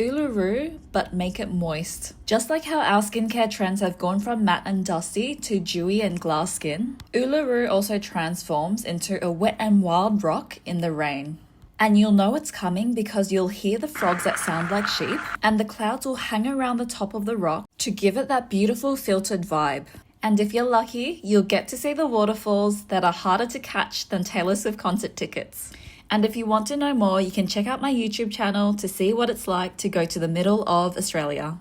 Uluru, but make it moist. Just like how our skincare trends have gone from matte and dusty to dewy and glass skin, Uluru also transforms into a wet and wild rock in the rain. And you'll know it's coming because you'll hear the frogs that sound like sheep, and the clouds will hang around the top of the rock to give it that beautiful filtered vibe. And if you're lucky, you'll get to see the waterfalls that are harder to catch than Taylor Swift concert tickets. And if you want to know more, you can check out my YouTube channel to see what it's like to go to the middle of Australia.